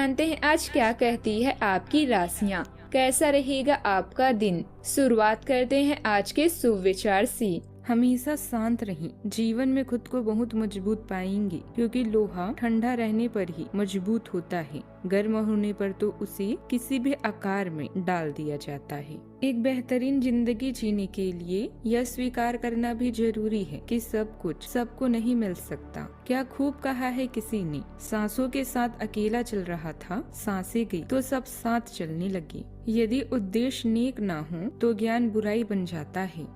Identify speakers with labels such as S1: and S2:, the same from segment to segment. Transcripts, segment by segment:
S1: जानते हैं आज क्या कहती है आपकी राशियां, कैसा रहेगा आपका दिन। शुरुआत करते हैं आज के सुविचार से। हमेशा शांत रहें, जीवन में खुद को बहुत मजबूत पाएंगे, क्योंकि लोहा ठंडा रहने पर ही मजबूत होता है, गर्म होने पर तो उसे किसी भी आकार में डाल दिया जाता है। एक बेहतरीन जिंदगी जीने के लिए यह स्वीकार करना भी जरूरी है कि सब कुछ सबको नहीं मिल सकता। क्या खूब कहा है किसी ने, सांसों के साथ अकेला चल रहा था, सांसें गई तो सब साथ चलने लगी। यदि उद्देश्य नेक ना हो तो ज्ञान बुराई बन जाता है।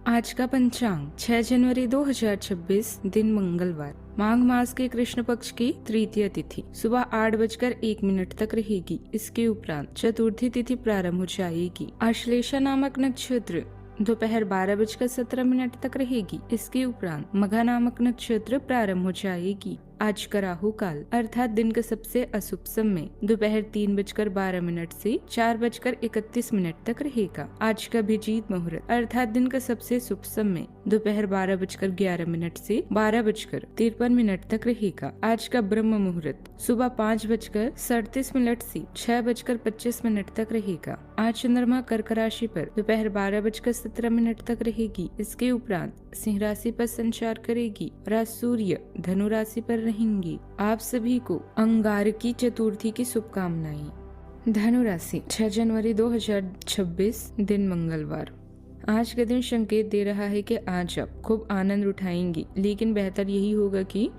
S1: आज का पंचांग 6 जनवरी 2026, दिन मंगलवार, माघ मास के कृष्ण पक्ष की तृतीय तिथि सुबह 8:01 तक रहेगी। इसके उपरांत चतुर्थी तिथि प्रारंभ हो जाएगी। आश्लेषा नामक नक्षत्र दोपहर 12:17 तक रहेगी। इसके उपरांत मघा नामक नक्षत्र प्रारंभ हो जाएगी। आज का राहु काल अर्थात दिन का सबसे अशुभ समय दोपहर 3:12 से 4:31 तक रहेगा। आज का अभिजीत मुहूर्त अर्थात दिन का सबसे शुभ समय दोपहर 12:11 से 12:53 तक रहेगा। आज का ब्रह्म मुहूर्त सुबह 5:37 से 6:25 तक रहेगा। आज चंद्रमा कर्क राशि पर दोपहर 12:17 तक रहेगी। इसके उपरांत सिंह राशि पर संचार करेगी और आज सूर्य धनु राशि पर रहेंगे। आप सभी को अंगारकी चतुर्थी की शुभकामनाएं। धनु राशि 6 जनवरी 2026, दिन मंगलवार। आज का दिन संकेत दे रहा है कि आज आप खूब आनंद उठाएंगे, लेकिन बेहतर यही होगा कि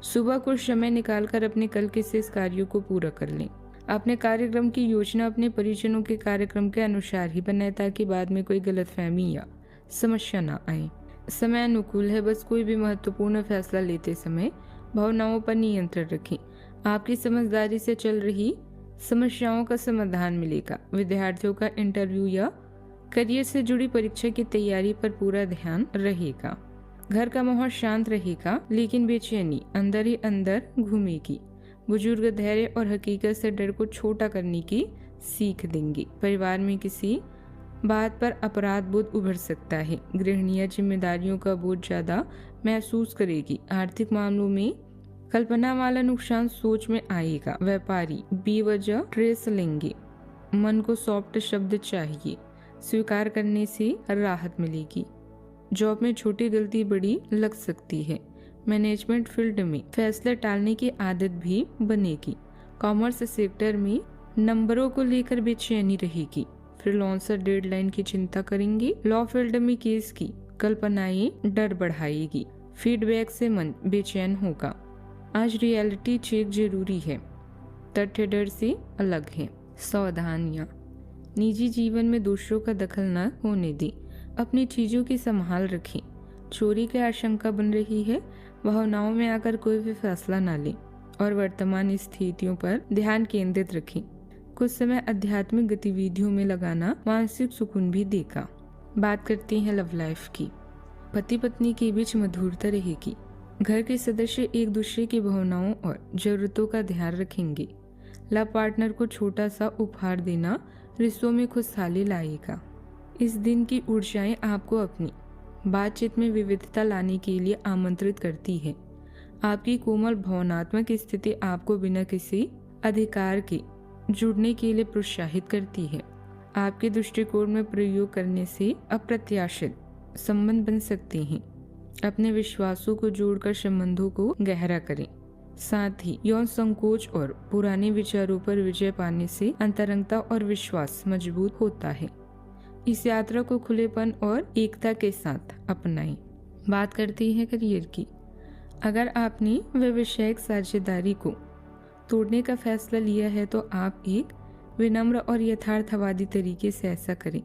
S1: सुबह कुछ समय निकालकर अपने कल के शेष कार्यों को पूरा कर लें। अपने कार्यक्रम की योजना अपने परिजनों के कार्यक्रम के अनुसार ही बनाए, ताकि बाद में कोई गलतफहमी या समस्या न आए। समय अनुकूल है, बस कोई भी महत्वपूर्ण फैसला लेते समय भावनाओं पर नियंत्रण रखें। आपकी समझदारी से चल रही समस्याओं का समाधान मिलेगा। विद्यार्थियों का इंटरव्यू या करियर से जुड़ी परीक्षा की तैयारी पर पूरा ध्यान रहेगा। घर का माहौल शांत रहेगा, लेकिन बेचैनी अंदर ही अंदर घूमेगी। बुजुर्ग धैर्य और हकीकत से डर को छोटा करने की सीख देंगे। परिवार में किसी बात पर अपराध बोध उभर सकता है। गृहिणियां जिम्मेदारियों का बोझ ज्यादा महसूस करेगी। आर्थिक मामलों में कल्पना वाला नुकसान सोच में आएगा। व्यापारी बेवजह ट्रेस लेंगे। मन को सॉफ्ट शब्द चाहिए, स्वीकार करने से राहत मिलेगी। जॉब में छोटी गलती बड़ी लग सकती है। मैनेजमेंट फील्ड में फैसले टालने की आदत भी बनेगी। कॉमर्स सेक्टर में नंबरों को लेकर बेचैनी रहेगी। फ्रीलांसर डेडलाइन की चिंता करेंगे। लॉ फील्ड में केस की कल्पनाएं डर बढ़ाएगी। फीडबैक से मन बेचैन होगा। आज रियलिटी चेक जरूरी है, तथ्य डर से अलग है। सावधानियां, निजी जीवन में दूसरों का दखल न होने दें। अपनी चीजों की संभाल रखें। चोरी की आशंका बन रही है, भावनाओं में आकर कोई भी फैसला न लें और वर्तमान स्थितियों पर ध्यान केंद्रित रखें। कुछ समय आध्यात्मिक गतिविधियों में लगाना मानसिक सुकून भी देगा। बात करते हैं लव लाइफ की। पति पत्नी के बीच मधुरता रहेगी। घर के सदस्य एक दूसरे की भावनाओं और जरूरतों का ध्यान रखेंगे। लव पार्टनर को छोटा सा उपहार देना रिश्तों में खुशहाली लाएगा। इस दिन की ऊर्जाएं आपको अपनी बातचीत में विविधता लाने के लिए आमंत्रित करती है। आपकी कोमल भावनात्मक स्थिति आपको बिना किसी अधिकार के जुड़ने के लिए प्रोत्साहित करती है। आपके दृष्टिकोण में प्रयोग करने से अप्रत्याशित संबंध बन सकते हैं। अपने विश्वासों को जोड़कर संबंधों को गहरा करें। साथ ही यौन संकोच और पुराने विचारों पर विजय पाने से अंतरंगता और विश्वास मजबूत होता है। इस यात्रा को खुलेपन और एकता के साथ अपनाएं। बात करते हैं करियर की। अगर आपने व्यावसायिक साझेदारी को तोड़ने का फैसला लिया है तो आप एक विनम्र और यथार्थवादी तरीके से ऐसा करें।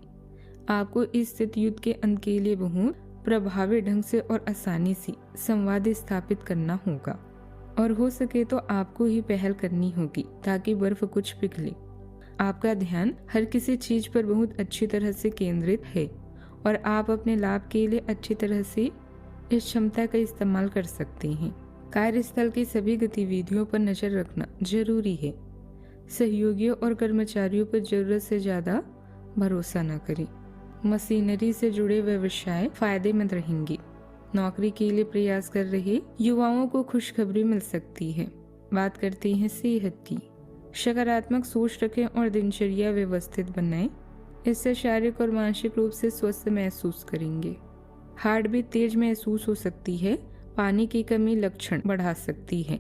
S1: आपको इस युद्ध के अंत के लिए बहुत प्रभावी ढंग से और आसानी से संवाद स्थापित करना होगा और हो सके तो आपको ही पहल करनी होगी, ताकि बर्फ कुछ पिघले। आपका ध्यान हर किसी चीज पर बहुत अच्छी तरह से केंद्रित है और आप अपने लाभ के लिए अच्छी तरह से इस क्षमता का इस्तेमाल कर सकते हैं। कार्यस्थल की सभी गतिविधियों पर नजर रखना जरूरी है। सहयोगियों और कर्मचारियों पर जरूरत से ज्यादा भरोसा न करें। मशीनरी से जुड़े व्यवसाय फायदेमंद रहेंगे। नौकरी के लिए प्रयास कर रहे युवाओं को खुशखबरी मिल सकती है। बात करते हैं सेहत की। सकारात्मक सोच रखें और दिनचर्या व्यवस्थित बनाएं। इससे शारीरिक और मानसिक रूप से स्वस्थ महसूस करेंगे। हार्ट बीट तेज महसूस हो सकती है। पानी की कमी लक्षण बढ़ा सकती है।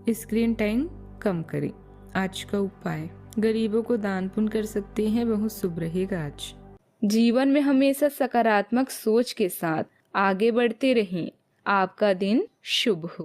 S1: स्क्रीन टाइम कम करें। आज का उपाय, गरीबों को दान पुण्य कर सकते हैं, बहुत शुभ रहेगा आज। जीवन में हमेशा सकारात्मक सोच के साथ आगे बढ़ते रहें। आपका दिन शुभ हो।